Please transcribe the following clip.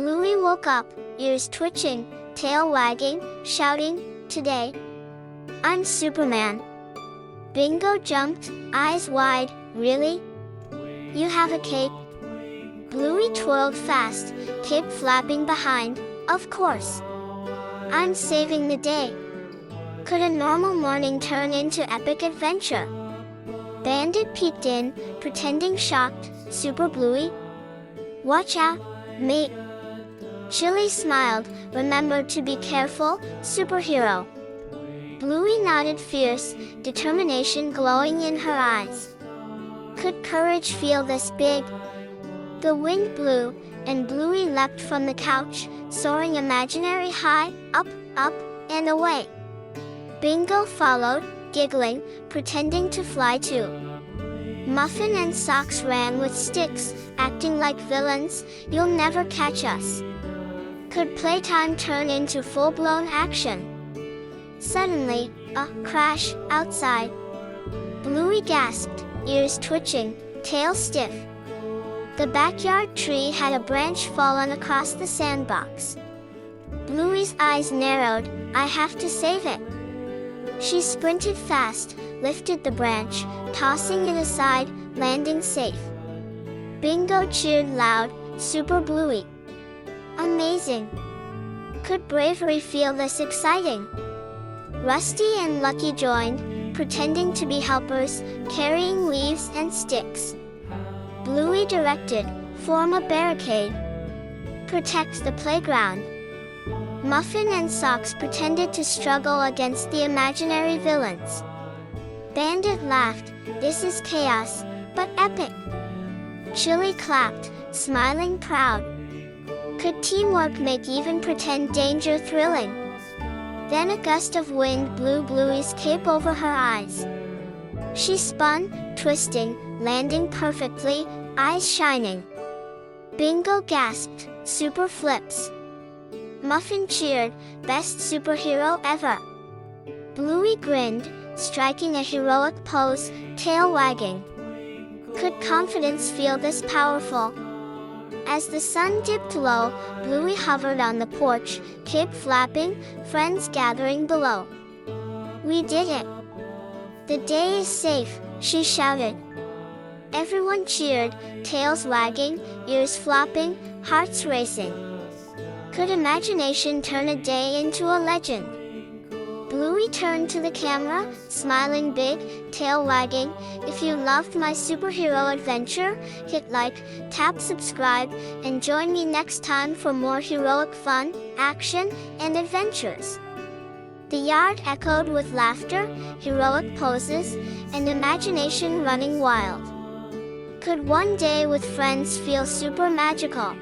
Bluey woke up, ears twitching, tail wagging, shouting, "Today, I'm Superman." Bingo jumped, eyes wide, "Really? You have a cape?" Bluey twirled fast, cape flapping behind, "Of course. I'm saving the day." Could a normal morning turn into epic adventure? Bandit peeked in, pretending shocked, "Super Bluey? Watch out, mate." Chilli smiled, "Remember to be careful, superhero." Bluey nodded, fierce determination glowing in her eyes. Could courage feel this big? The wind blew, and Bluey leapt from the couch, soaring imaginary high, up, up, and away. Bingo followed, giggling, pretending to fly too. Muffin and Socks ran with sticks, acting like villains, "You'll never catch us." Could playtime turn into full-blown action? Suddenly, a crash outside. Bluey gasped, ears twitching, tail stiff. The backyard tree had a branch fallen across the sandbox. Bluey's eyes narrowed, "I have to save it." She sprinted fast, lifted the branch, tossing it aside, landing safe. Bingo cheered loud, "Super Bluey! Amazing! Could bravery feel this exciting?" Rusty and Lucky joined, pretending to be helpers, carrying leaves and sticks. Bluey directed, "Form a barricade. Protect the playground." Muffin and Socks pretended to struggle against the imaginary villains. Bandit laughed, "This is chaos, but epic." Chilli clapped, smiling proud. Could teamwork make even pretend danger thrilling? Then a gust of wind blew Bluey's cape over her eyes. She spun, twisting, landing perfectly, eyes shining. Bingo gasped, "Super flips." Muffin cheered, "Best superhero ever." Bluey grinned, striking a heroic pose, tail wagging. Could confidence feel this powerful? As the sun dipped low, Bluey hovered on the porch, cape flapping, friends gathering below. "We did it! The day is safe," she shouted. Everyone cheered, tails wagging, ears flopping, hearts racing. Could imagination turn a day into a legend? Bluey turned to the camera, smiling big, tail wagging. "If you loved my superhero adventure, hit like, tap subscribe, and join me next time for more heroic fun, action, and adventures." The yard echoed with laughter, heroic poses, and imagination running wild. Could one day with friends feel super magical?